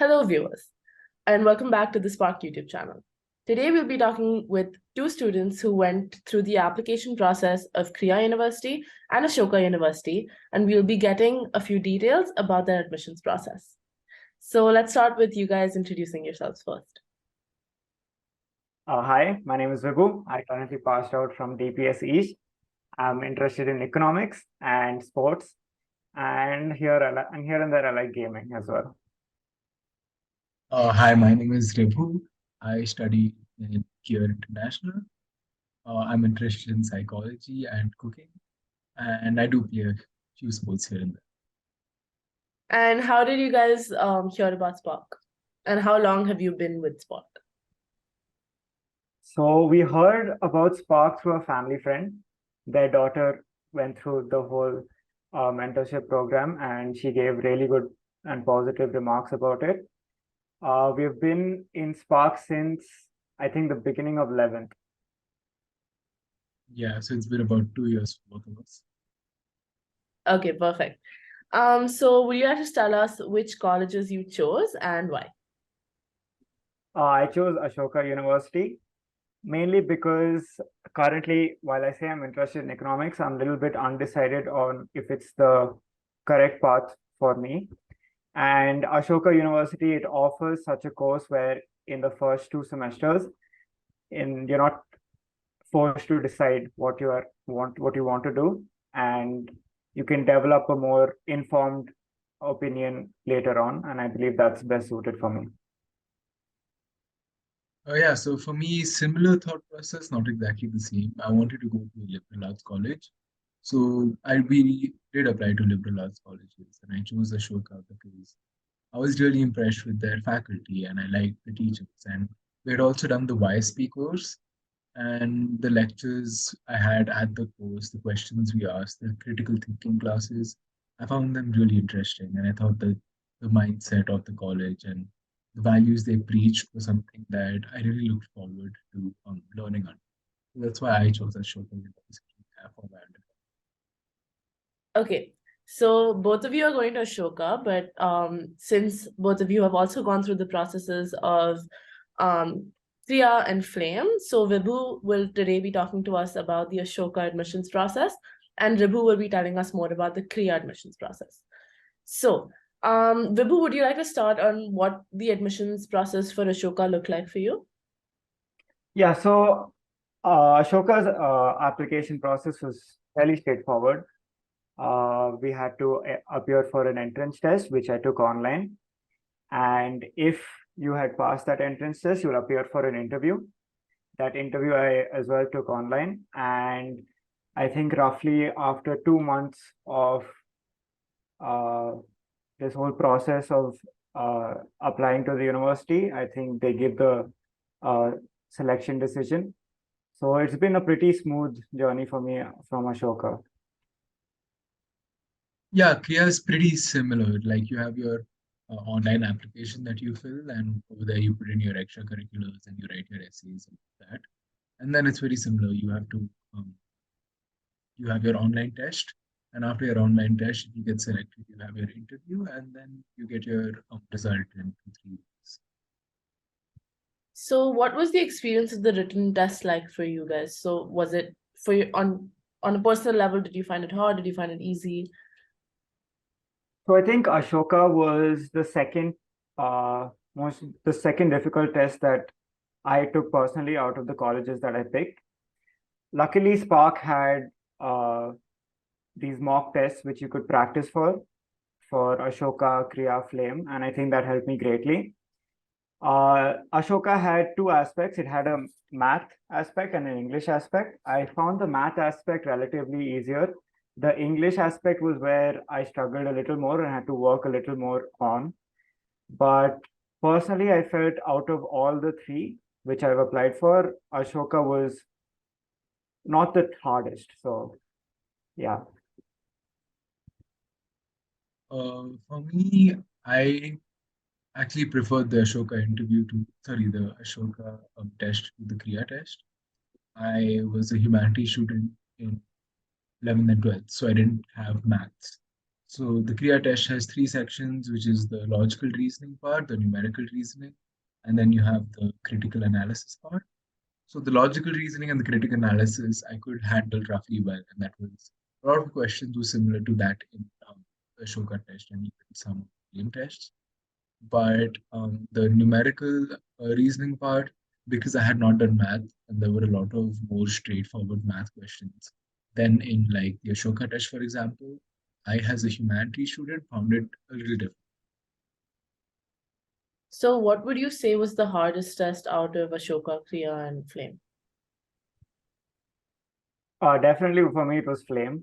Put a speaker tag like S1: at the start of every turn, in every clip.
S1: Hello, viewers, and welcome back to the Spark YouTube channel. Today, we'll be talking with two students who went through the application process of Kriya University and Ashoka University, and we'll be getting a few details about their admissions process. So let's start with you guys introducing yourselves first.
S2: Hi, my name is Vibhu. I currently passed out from DPS East. I'm interested in economics and sports, and here and there I like gaming as well.
S3: Hi, my name is Ribhu. I study in Kier International. I'm interested in psychology and cooking, and I do play a few sports here and there.
S1: And how did you guys hear about Spark? And how long have you been with Spark?
S2: So we heard about Spark through a family friend. Their daughter went through the whole mentorship program, and she gave really good and positive remarks about it. We've been in Spark since I think the beginning of 11th.
S3: Yeah, so it's been about 2 years for both of us.
S1: Okay, perfect. So would you like to tell us which colleges you chose and why?
S2: I chose Ashoka University mainly because currently, while I say I'm interested in economics, I'm a little bit undecided on if it's the correct path for me. And Ashoka University, it offers such a course where in the first 2 semesters, you're not forced to decide what you want to do, and you can develop a more informed opinion later on. And I believe that's best suited for me.
S3: Yeah, so for me, similar thought process, not exactly the same. I wanted to go to a liberal arts college. So we did apply to liberal arts colleges, and I chose Ashoka because I was really impressed with their faculty and I liked the teachers. And we had also done the YSP course, and the lectures I had at the course, the questions we asked, the critical thinking classes, I found them really interesting. And I thought that the mindset of the college and the values they preached was something that I really looked forward to learning on. So that's why I chose Ashoka University for my undergrad.
S1: Okay, so both of you are going to Ashoka, but since both of you have also gone through the processes of Kriya and Flame, so Vibhu will today be talking to us about the Ashoka admissions process, and Ribhu will be telling us more about the Kriya admissions process. So, Vibhu, would you like to start on what the admissions process for Ashoka looked like for you?
S2: Yeah, so Ashoka's application process was fairly straightforward. We had to appear for an entrance test, which I took online. And if you had passed that entrance test, you'll appear for an interview. That interview I as well took online. And I think roughly after 2 months of this whole process of applying to the university, I think they give the selection decision. So it's been a pretty smooth journey for me from Ashoka.
S3: Yeah, Kriya is pretty similar. Like you have your online application that you fill, and over there you put in your extracurriculars and you write your essays and that. And then it's very similar. You have your online test, and after your online test, if you get selected, you have your interview, and then you get your result in 3 weeks.
S1: So what was the experience of the written test like for you guys? So was it for you on a personal level, did you find it hard? Did you find it easy?
S2: So I think Ashoka was the second difficult test that I took personally out of the colleges that I picked. Luckily, Spark had these mock tests which you could practice for Ashoka, Kriya, Flame, and I think that helped me greatly. Ashoka had two aspects. It had a math aspect and an English aspect. I found the math aspect relatively easier. The English aspect was where I struggled a little more and had to work a little more on. But personally, I felt out of all the three which I've applied for, Ashoka was not the hardest. So, yeah.
S3: For me, I actually preferred the the Ashoka test to the Kriya test. I was a humanities student in 11th and 12th, so I didn't have maths. So the Kriya test has three sections, which is the logical reasoning part, the numerical reasoning, and then you have the critical analysis part. So the logical reasoning and the critical analysis I could handle roughly well, and that was a lot of questions were similar to that in the Ashoka test and even some game tests. But the numerical reasoning part, because I had not done math, and there were a lot of more straightforward math questions than in like the Ashoka test, for example, I, as a humanities student, found it a little different.
S1: So what would you say was the hardest test out of Ashoka, Kriya, and Flame?
S2: Definitely for me, it was Flame,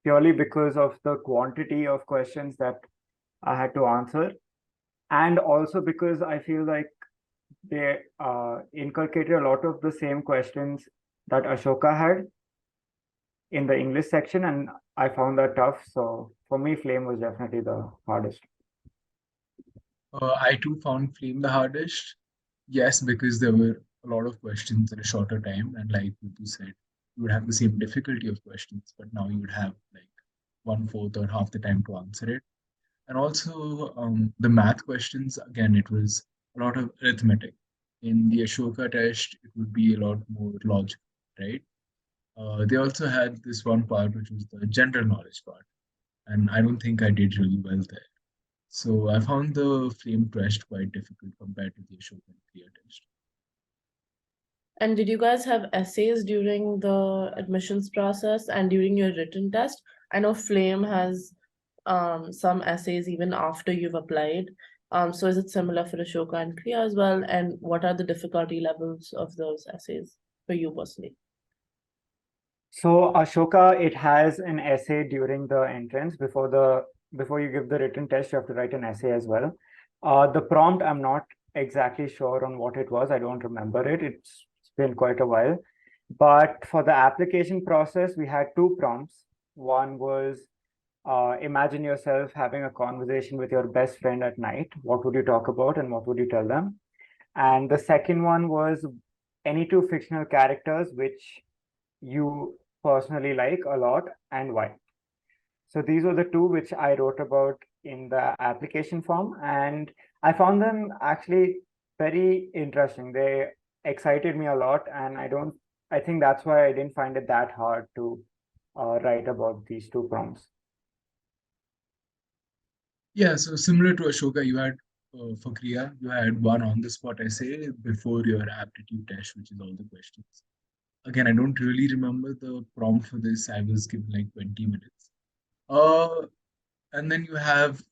S2: purely because of the quantity of questions that I had to answer. And also because I feel like they inculcated a lot of the same questions that Ashoka had in the English section, and I found that tough. So for me, Flame was definitely the hardest.
S3: I too found Flame the hardest. Yes, because there were a lot of questions in a shorter time, and like you said, you would have the same difficulty of questions, but now you would have like one fourth or half the time to answer it. And also the math questions, again, it was a lot of arithmetic. In the Ashoka test, it would be a lot more logical, right? They also had this one part, which was the general knowledge part. And I don't think I did really well there. So I found the flame test quite difficult compared to the Ashoka and Kriya test.
S1: And did you guys have essays during the admissions process and during your written test? I know Flame has some essays even after you've applied. So is it similar for Ashoka and Kriya as well? And what are the difficulty levels of those essays for you personally?
S2: So Ashoka, it has an essay during the entrance before you give the written test, you have to write an essay as well. The prompt, I'm not exactly sure on what it was. I don't remember it. It's been quite a while. But for the application process, we had two prompts. One was imagine yourself having a conversation with your best friend at night. What would you talk about and what would you tell them? And the second one was any two fictional characters which you personally like a lot and why. So these were the two which I wrote about in the application form, and I found them actually very interesting. They excited me a lot, and I think that's why I didn't find it that hard to write about these two prompts.
S3: Yeah, so similar to Ashoka, you had for Kriya, you had one on the spot essay before your aptitude test, which is all the questions. Again, I don't really remember the prompt for this. I was given like 20 minutes. Uh, and then you have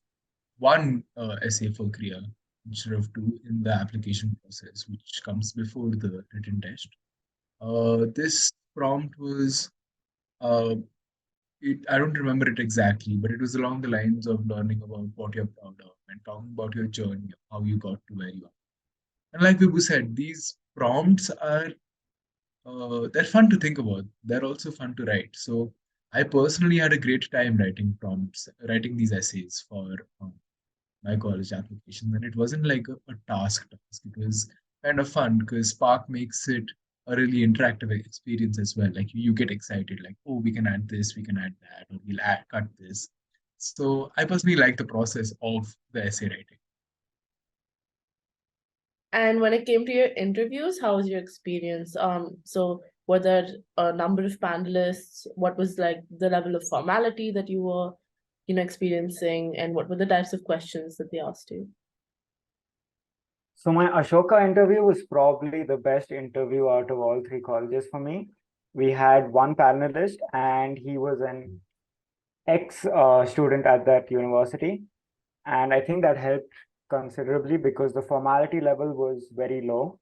S3: one essay for Kriya instead of two in the application process, which comes before the written test. This prompt was uh, I don't remember it exactly, but it was along the lines of learning about what you're proud of and talking about your journey, how you got to where you are. And like Vibhu said, these prompts are they're fun to think about. They're also fun to write. So I personally had a great time writing prompts, writing these essays for my college application. And it wasn't like a task. It was kind of fun because Spark makes it a really interactive experience as well. Like you get excited, like, oh, we can add this, we can add that, or we'll cut this. So I personally like the process of the essay writing.
S1: And when it came to your interviews, how was your experience? So were there a number of panelists? What was like the level of formality that you were, experiencing, and what were the types of questions that they asked you?
S2: So my Ashoka interview was probably the best interview out of all three colleges for me. We had one panelist, and he was an ex student at that university. And I think that helped considerably because the formality level was very low.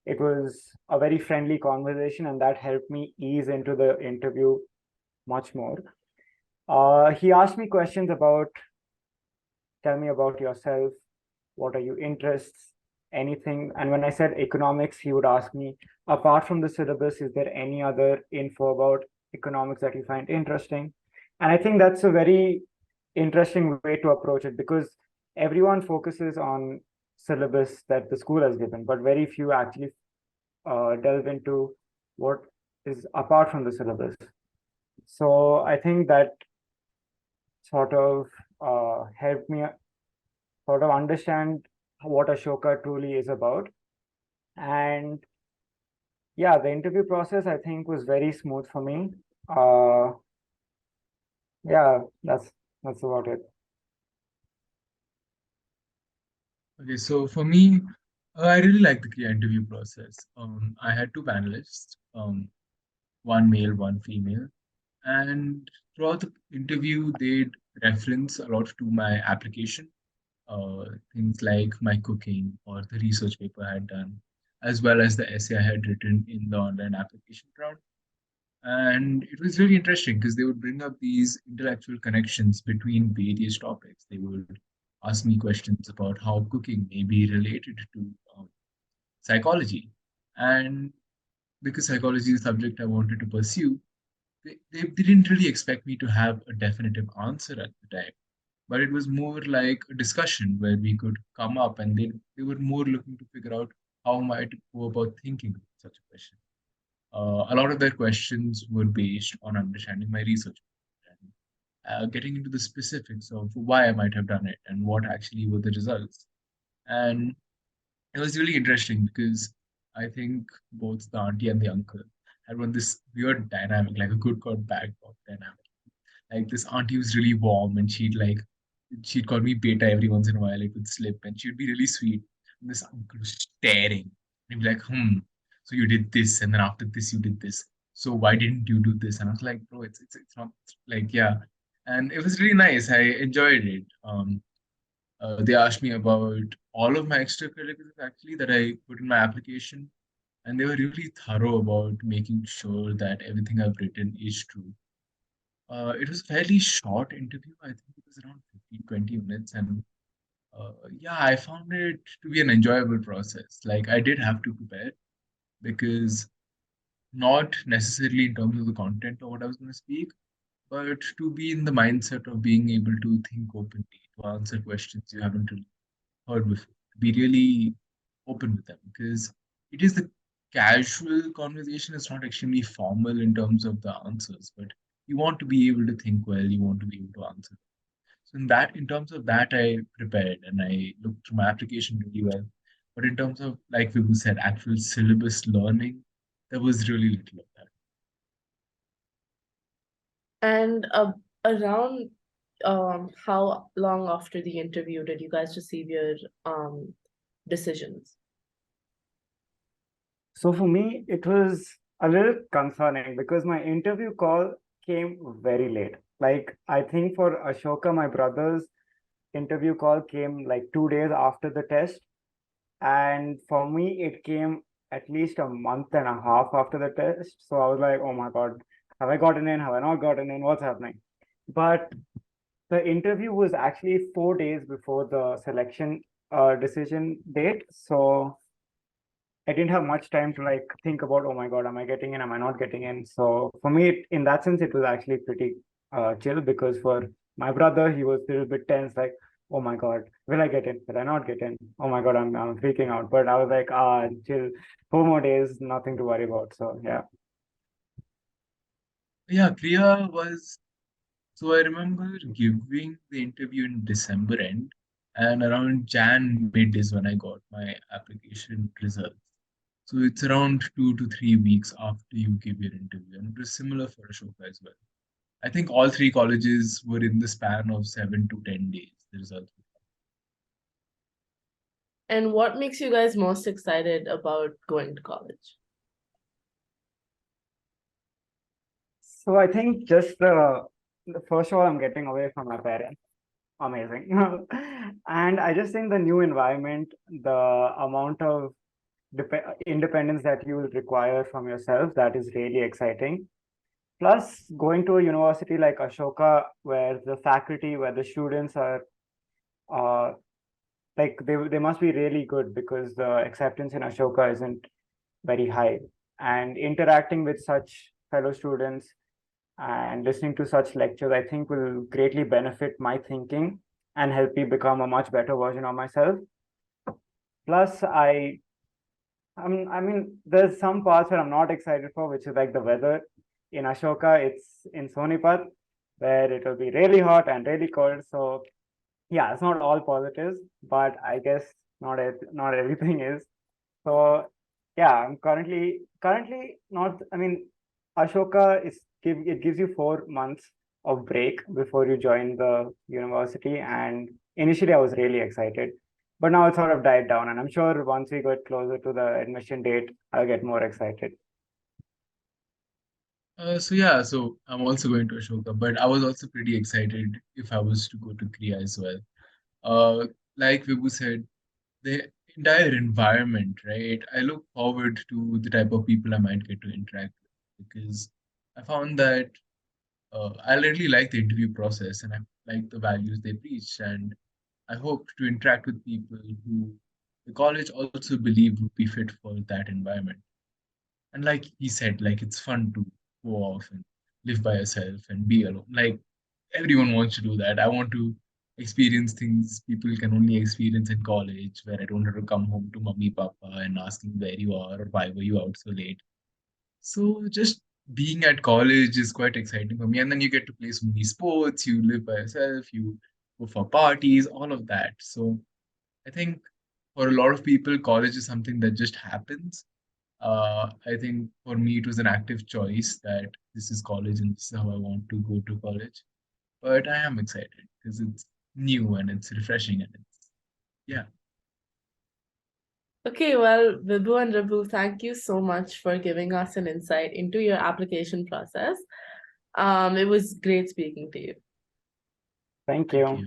S2: It was a very friendly conversation, and that helped me ease into the interview much more. He asked me questions about tell me about yourself, what are your interests, anything. And when I said economics, he would ask me, apart from the syllabus, is there any other info about economics that you find interesting? And I think that's a very interesting way to approach it because everyone focuses on syllabus that the school has given, but very few actually delve into what is apart from the syllabus. So I think that sort of helped me sort of understand what Ashoka truly is about. And yeah, the interview process I think was very smooth for me. Uh, yeah, that's about it.
S3: Okay, so for me, I really like the Kriya interview process. I had two panelists, one male, one female, and throughout the interview, they'd reference a lot to my application, uh, things like my cooking or the research paper I had done, as well as the essay I had written in the online application round. And it was really interesting because they would bring up these intellectual connections between various topics. They would ask me questions about how cooking may be related to psychology. And because psychology is a subject I wanted to pursue, they didn't really expect me to have a definitive answer at the time. But it was more like a discussion where we could come up and they were more looking to figure out how might go about thinking of such a question. A lot of their questions were based on understanding my research and getting into the specifics of why I might have done it and what actually were the results. And it was really interesting because I think both the auntie and the uncle had one this weird dynamic, like a good cop, bad cop dynamic. Like this auntie was really warm and she'd call me beta every once in a while. It would slip and she'd be really sweet. And this uncle was staring. And he'd be like, so you did this, and then after this you did this. So why didn't you do this? And I was like, bro, it's not like yeah. And it was really nice. I enjoyed it. They asked me about all of my extracurriculars actually that I put in my application, and they were really thorough about making sure that everything I've written is true. It was a fairly short interview. I think it was around 15, 20 minutes. And yeah, I found it to be an enjoyable process. Like, I did have to prepare because not necessarily in terms of the content of what I was going to speak, but to be in the mindset of being able to think openly, to answer questions you haven't really heard before, to be really open with them because it is the casual conversation. It's not extremely formal in terms of the answers, but you want to be able to think well, you want to be able to answer. So in terms of that, I prepared and I looked through my application really well. But in terms of, like Vibhu said, actual syllabus learning, there was really little of that.
S1: And around how long after the interview did you guys receive your decisions?
S2: So for me, it was a little concerning because my interview call came very late. Like I think for Ashoka, my brother's interview call came like 2 days after the test. And for me, it came at least a month and a half after the test. So I was like, oh my God, have I gotten in? Have I not gotten in? What's happening? But the interview was actually 4 days before the selection decision date. So I didn't have much time to like think about, oh my God, am I getting in? Am I not getting in? So for me, in that sense, it was actually pretty chill because for my brother, he was a little bit tense, like, oh my God, will I get in? Will I not get in? Oh my God, I'm freaking out. But I was like, chill, 4 more days, nothing to worry about. So yeah.
S3: Yeah, Priya was. So I remember giving the interview in December end, and around Jan mid is when I got my application results. So it's around 2 to 3 weeks after you give your interview, and it was similar for Ashoka as well. I think all three colleges were in the span of 7 to 10 days. The results.
S1: And what makes you guys most excited about going to college?
S2: So I think just the first of all, I'm getting away from my parents. Amazing. And I just think the new environment, the amount of independence that you will require from yourself, that is really exciting. Plus, going to a university like Ashoka, where the faculty, where the students are, uh, like they must be really good because the acceptance in Ashoka isn't very high. And interacting with such fellow students and listening to such lectures, I think will greatly benefit my thinking and help me become a much better version of myself. Plus, I mean, there's some parts where I'm not excited for, which is like the weather in Ashoka. It's in Sonipat. where it will be really hot and really cold. So yeah, it's not all positives, but I guess not everything is. So yeah, I'm currently not. I mean, Ashoka it gives you 4 months of break before you join the university, and initially I was really excited, but now it's sort of died down, and I'm sure once we get closer to the admission date, I'll get more excited.
S3: So yeah, so I'm also going to Ashoka, but I was also pretty excited if I was to go to Kriya as well. Uh, like Vibhu said, the entire environment, right? I look forward to the type of people I might get to interact with because I found that I really like the interview process and I like the values they preach, and I hope to interact with people who the college also believed would be fit for that environment. And like he said, like it's fun to go off and live by yourself and be alone. Like everyone wants to do that. I want to experience things people can only experience in college, where I don't have to come home to mummy, papa, and asking where you are or why were you out so late. So just being at college is quite exciting for me. And then you get to play so many sports, you live by yourself, you go for parties, all of that. So I think for a lot of people, college is something that just happens. I think for me, it was an active choice that this is college and this is how I want to go to college. But I am excited because it's new and it's refreshing and it's, yeah.
S1: Okay, well, Vibhu and Rabu, thank you so much for giving us an insight into your application process. It was great speaking to you.
S2: Thank
S3: Thank
S2: you.
S3: you.